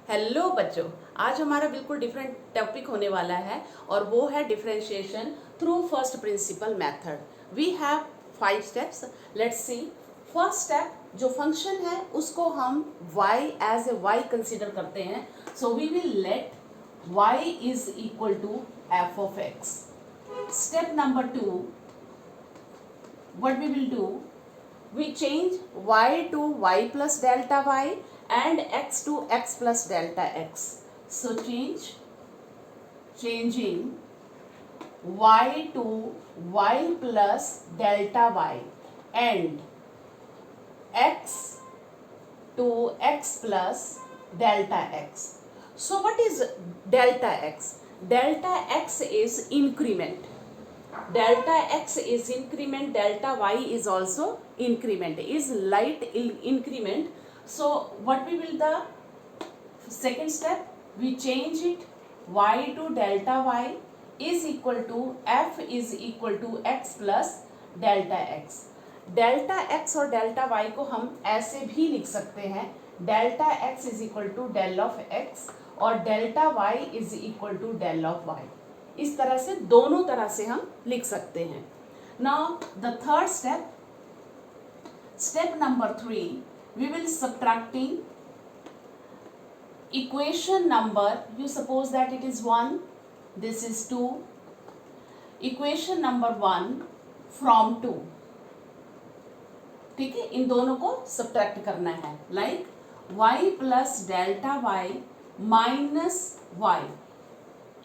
Hello बच्चों, आज हमारा बिल्कुल डिफरेंट टॉपिक होने वाला है और वो है differentiation through first principle method. We have 5 steps. Let's see. First step, जो फंक्शन है उसको हम y as a y consider करते हैं। So we will let y is equal to f of x। Step number 2, what we will do, we change y to y plus delta y and x to x plus delta x. So changing y to y plus delta y and x to x plus delta x. So what is delta x? Delta x is increment. Delta x is increment, delta y is also increment, is light increment. So what we will, the second step, we change it, y to delta y is equal to f is equal to x plus delta x. Delta x और delta y को हम ऐसे भी लिख सकते हैं, delta x is equal to del of x और delta y is equal to del of y। इस तरह से दोनों तरह से हम लिख सकते हैं। Now the third step, step number 3, we will subtracting equation number, you suppose that it is 1, this is 2, equation number 1 from 2। ठीक है, इन दोनों को सब्ट्रैक्ट करना है, like y plus delta y minus y।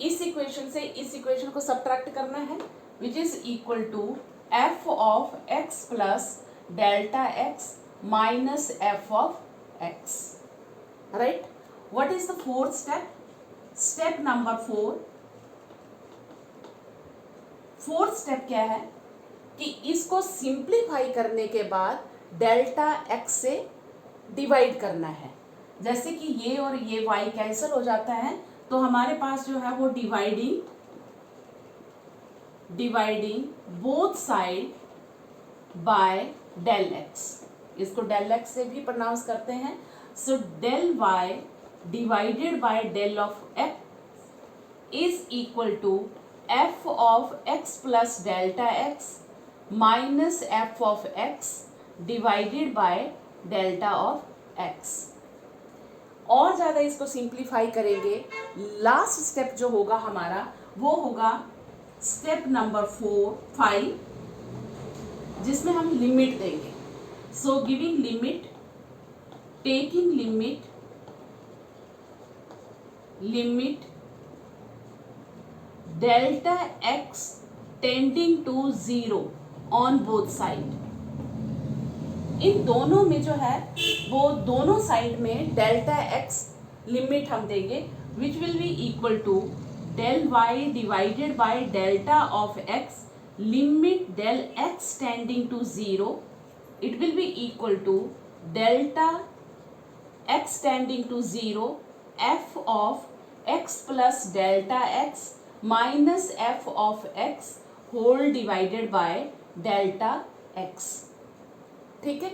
इस इक्वेशन से इस इक्वेशन को सब्ट्रैक्ट करना है, which is equal to f of x plus delta x minus f of x, right. What is the fourth step? Step number 4। Fourth step क्या है कि इसको सिंप्लीफाई करने के बाद डेल्टा x से डिवाइड करना है। जैसे कि ये और ये y कैंसिल हो जाता है तो हमारे पास जो है वो dividing both side by del x, इसको डेल x से भी प्रोनाउंस करते हैं। So del y divided by del of x is equal to f of x plus delta x minus f of x divided by delta of x। और ज़्यादा इसको simplify करेंगे, last step जो होगा हमारा वो होगा स्टेप नंबर 5, जिसमें हम लिमिट देंगे। So giving limit, taking limit delta x tending to 0 on both side. इन दोनों में जो है वो दोनों साइड में डेल्टा x लिमिट हम देंगे, which will be equal to del y divided by delta of x limit del x tending to 0, it will be equal to delta x tending to 0 f of x plus delta x minus f of x whole divided by delta x। ठीक है,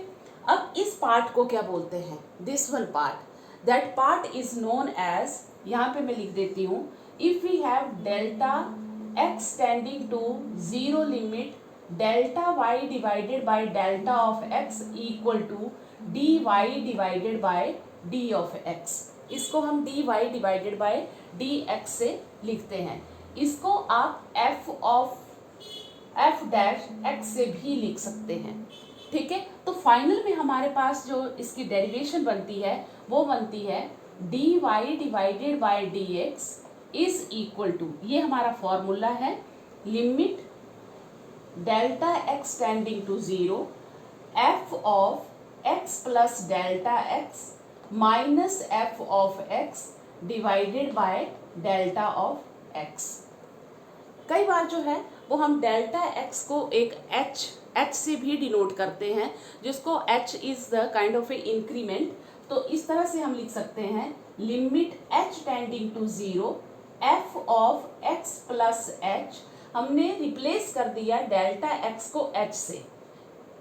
अब इस part को क्या बोलते हैं? This one part, that part is known as, यहाँ पे मैं लिख देती हूँ, if we have delta x tending to 0 limit delta y divided by delta of x equal to dy divided by d of x। इसको हम dy divided by dx से लिखते हैं। इसको आप f डैश x से भी लिख सकते हैं। ठीक है, तो फाइनल में हमारे पास जो इसकी डेरिवेशन बनती है वो बनती है dy divided by dx is equal to, ये हमारा फॉर्मूला है, limit delta x tending to 0 f of x plus delta x minus f of x divided by delta of x। कई बार जो है वो हम डेल्टा x को एक h से भी डिनोट करते हैं, जिसको h is the kind of a increment. तो इस तरह से हम लिख सकते हैं limit h tending to 0 f of x plus h, हमने रिप्लेस कर दिया डेल्टा x को h से।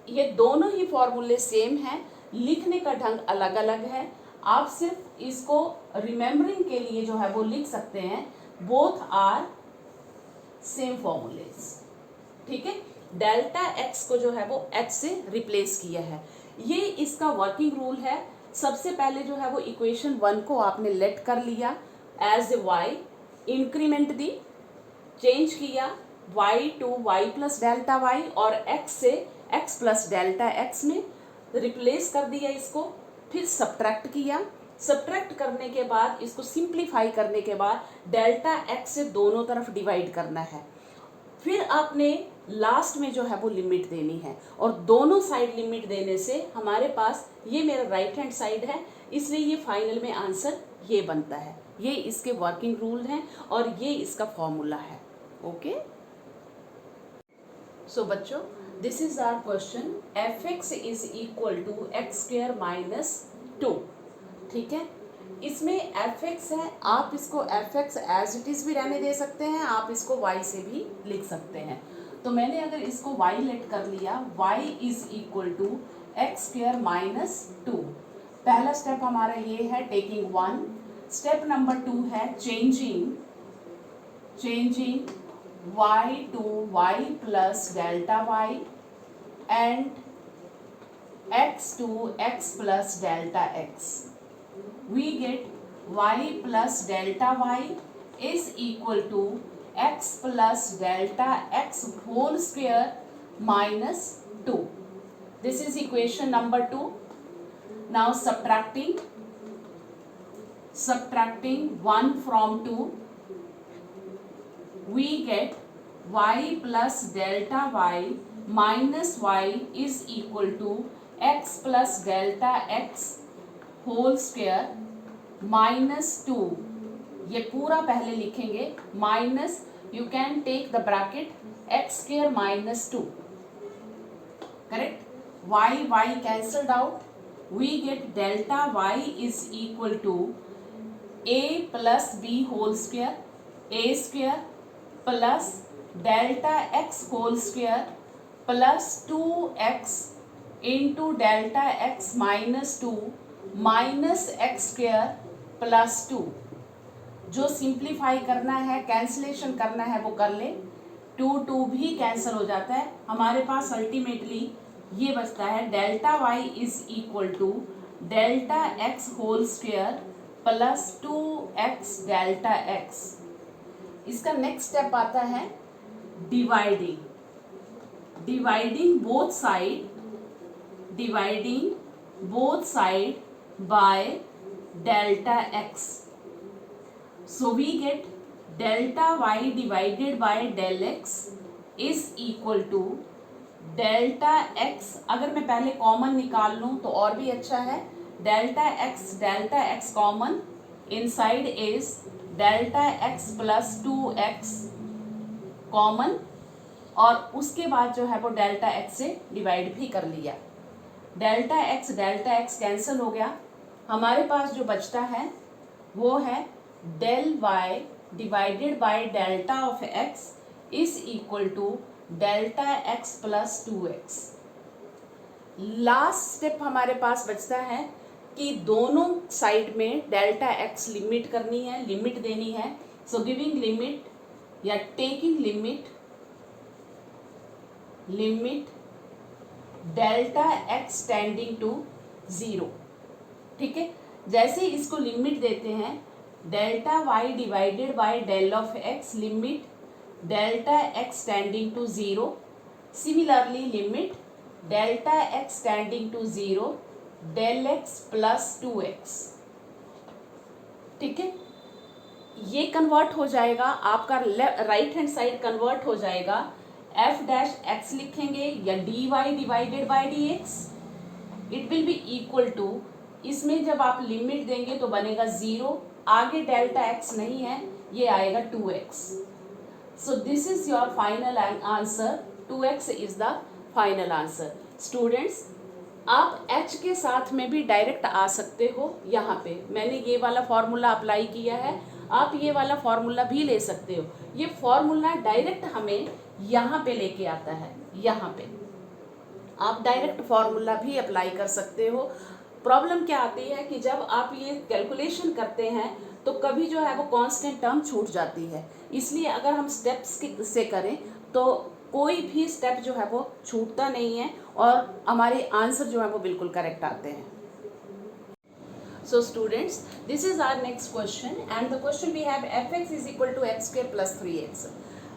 ये दोनों ही फॉर्मूले सेम हैं, लिखने का ढंग अलग अलग है। आप सिर्फ इसको रिमेम्बरिंग के लिए जो है वो लिख सकते हैं, बोथ आर सेम फॉर्मूलेज। ठीक है, डेल्टा एक्स को जो है वो एच से रिप्लेस किया है। ये इसका वर्किंग रूल है। सबसे पहले जो है वो इक्वेशन 1 को आपने लेट कर लिया एज ए वाई, इंक्रीमेंट दी, चेंज किया y to y plus delta y और x से x प्लस डेल्टा x में रिप्लेस कर दिया इसको। फिर सब्ट्रैक्ट किया, सब्ट्रैक्ट करने के बाद इसको सिंप्लीफाई करने के बाद डेल्टा x से दोनों तरफ डिवाइड करना है। फिर आपने लास्ट में जो है वो लिमिट देनी है और दोनों साइड लिमिट देने से हमारे पास ये मेरा राइट हैंड साइड है, इसलिए ये फाइनल में आंसर ये बनता है। ये इसके वर्किंग रूल हैं और ये इसका फॉर्मूला है। ओके, सो बच्चों, this is our question, f x is equal to x square minus 2। ठीक है, इसमें एफ एक्स है, आप इसको f x as it is भी रहने दे सकते हैं, आप इसको वाई से भी लिख सकते हैं। तो मैंने अगर इसको वाई लेट कर लिया, y is equal to x square minus 2। पहला स्टेप हमारा ये है टेकिंग 1। स्टेप नंबर 2 है changing y to y plus delta y and x to x plus delta x. We get y plus delta y is equal to x plus delta x whole square minus 2. This is equation number 2. Now subtracting 1 from 2, we get y plus delta y minus y is equal to x plus delta x whole square minus 2. ये पूरा पहले लिखेंगे, minus, you can take the bracket x square minus 2, correct. y cancelled out, we get delta y is equal to a plus b whole square, a square plus delta x whole square plus 2x into delta x minus 2 minus x square plus 2। जो simplify करना है, cancellation करना है वो कर ले। 2 भी cancel हो जाता है, हमारे पास अल्टीमेटली ये बचता है delta y is equal to delta x whole square plus 2x delta x। इसका नेक्स्ट स्टेप आता है dividing both side by delta x। So we get delta y divided by del x is equal to delta x। अगर मैं पहले common निकाल लूं तो और भी अच्छा है, delta x common, inside is delta x plus 2x common, और उसके बाद जो है वो डेल्टा x से डिवाइड भी कर लिया। डेल्टा x कैंसिल हो गया, हमारे पास जो बचता है वो है del y divided by delta of x is equal to delta x plus 2x। Last step हमारे पास बचता है कि दोनों साइड में डेल्टा x लिमिट करनी है, लिमिट देनी है। सो गिविंग लिमिट या taking limit delta x tending to 0। ठीक है, जैसे इसको लिमिट देते हैं, delta y divided by del of x limit delta x tending to 0। Similarly limit delta x tending to 0 del x plus 2x। ठीक है, ये कन्वर्ट हो जाएगा, आपका राइट हैंड साइड कन्वर्ट हो जाएगा, f डैश x लिखेंगे या dy divided by dx, it will be equal to, इसमें जब आप लिमिट देंगे तो बनेगा 0, आगे डेल्टा x नहीं है, ये आएगा 2x। So this is your final answer, 2x is the final answer. Students, आप h के साथ में भी डायरेक्ट आ सकते हो। यहाँ पे मैंने ये वाला फॉर्मूला अप्लाई किया है, आप ये वाला फॉर्मूला भी ले सकते हो। ये फॉर्मूला डायरेक्ट हमें यहाँ पे लेके आता है, यहाँ पे आप डायरेक्ट फॉर्मूला भी अप्लाई कर सकते हो। प्रॉब्लम क्या आती है कि जब आप ये कैलकुलेशन करते हैं तो कभी जो है वो कांस्टेंट टर्म छूट जाती है, इसलिए अगर हम स्टेप्स से करें तो कोई भी स्टेप जो है वो छूटता नहीं है और हमारे आंसर जो है वो बिल्कुल करेक्ट आते हैं। So students, this is our next question, and the question we have fx is equal to x square plus 3x.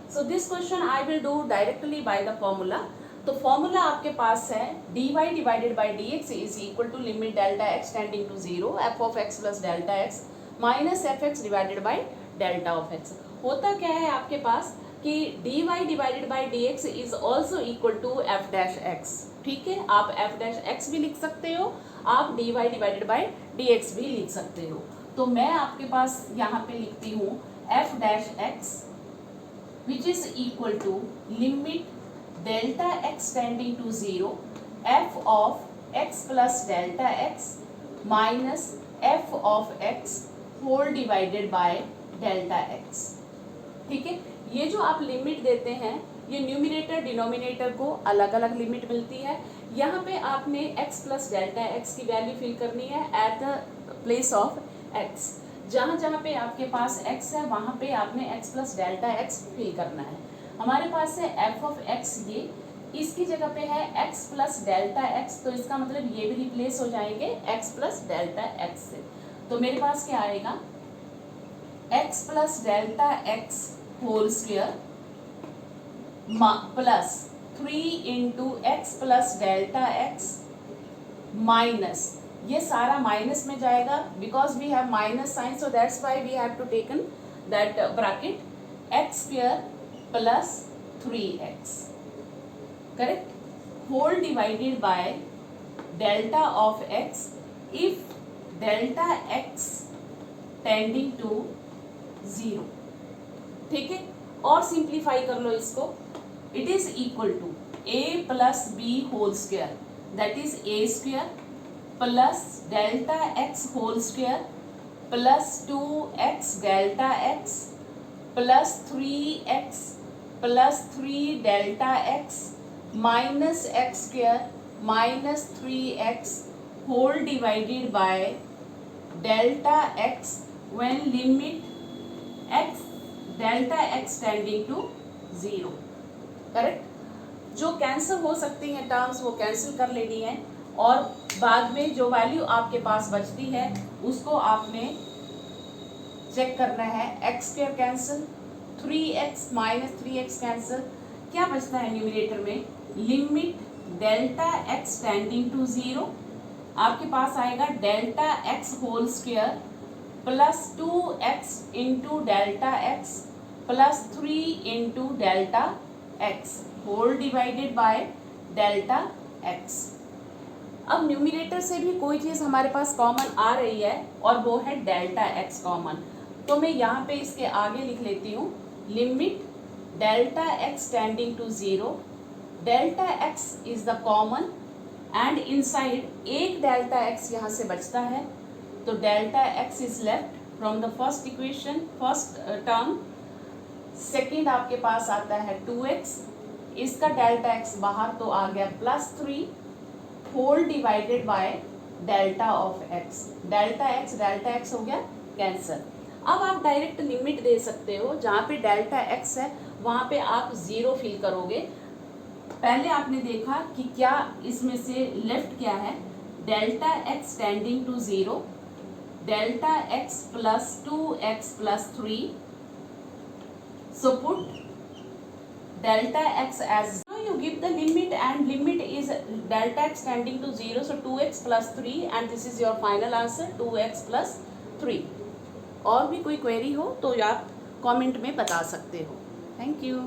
So this question I will do directly by the formula. तो formula आपके पास है dy divided by dx is equal to limit delta x tending to 0 f of x plus delta x minus fx divided by delta of x. होता क्या है आपके पास कि dy divided by dx is also equal to f dash x. ठीक है, आप f dash x भी लिख सकते हो, आप dy divided by dx भी लिख सकते हो। तो मैं आपके पास यहाँ पे लिखती हूँ f dash x which is equal to limit delta x tending to 0 f of x plus delta x minus f of x whole divided by delta x। ठीक है, ये जो आप लिमिट देते हैं ये न्यूमिनेटर डिनोमिनेटर को अलग अलग लिमिट मिलती है। यहाँ पे आपने x प्लस डेल्टा x की वैल्यू फिल करनी है at the place of x। जहाँ जहाँ पे आपके पास x है वहाँ पे आपने x plus delta x fill करना है। हमारे पास है f ऑफ x, ये इसकी जगह पे है x प्लस डेल्टा x, तो इसका मतलब ये भी रिप्लेस हो जाएंगे x प्लस डेल्टा x से। तो मेरे पास क्या आएगा x plus delta x whole square plus 3 into x plus delta x minus, ये सारा माइनस में जाएगा because we have minus sign, so that's why we have to taken that bracket, x square plus 3x, correct, whole divided by delta of x if delta x tending to 0। ठीक है, और simplify कर लो इसको, it is equal to a plus b whole square that is a square plus delta x whole square plus 2x delta x plus 3x plus 3 delta x minus x square minus 3x whole divided by delta x when limit x delta x tending to 0, correct. जो cancel हो सकती हैं terms वो cancel कर लेनी है और बाद में जो वैल्यू आपके पास बचती है उसको आपने चेक करना है। X square cancel, 3x minus 3x cancel, क्या बचता है न्यूमरेटर में, limit delta x tending to 0, आपके पास आएगा delta x whole square plus 2x into delta x plus 3 into delta x whole divided by delta x। अब numerator से भी कोई चीज़ हमारे पास कॉमन आ रही है और वो है डेल्टा x कॉमन, तो मैं यहाँ पे इसके आगे लिख लेती हूँ limit delta x tending to 0, delta x is the common and inside एक डेल्टा x यहाँ से बचता है, तो delta x is left from the first equation, first term. Second आपके पास आता है 2x, इसका डेल्टा x बाहर तो आ गया plus 3 whole divided by delta of x, delta x हो गया कैंसिल। अब आप डायरेक्ट लिमिट दे सकते हो, जहाँ पे डेल्टा x है वहाँ पे आप 0 फिल करोगे। पहले आपने देखा कि क्या इसमें से लेफ्ट क्या है, delta x tending to 0, delta x plus 2x plus 3, so put delta x as, now you give the limit and limit is delta x tending to 0, so 2x plus 3 and this is your final answer 2x plus 3। और भी कोई query हो तो आप comment में बता सकते हो। Thank you.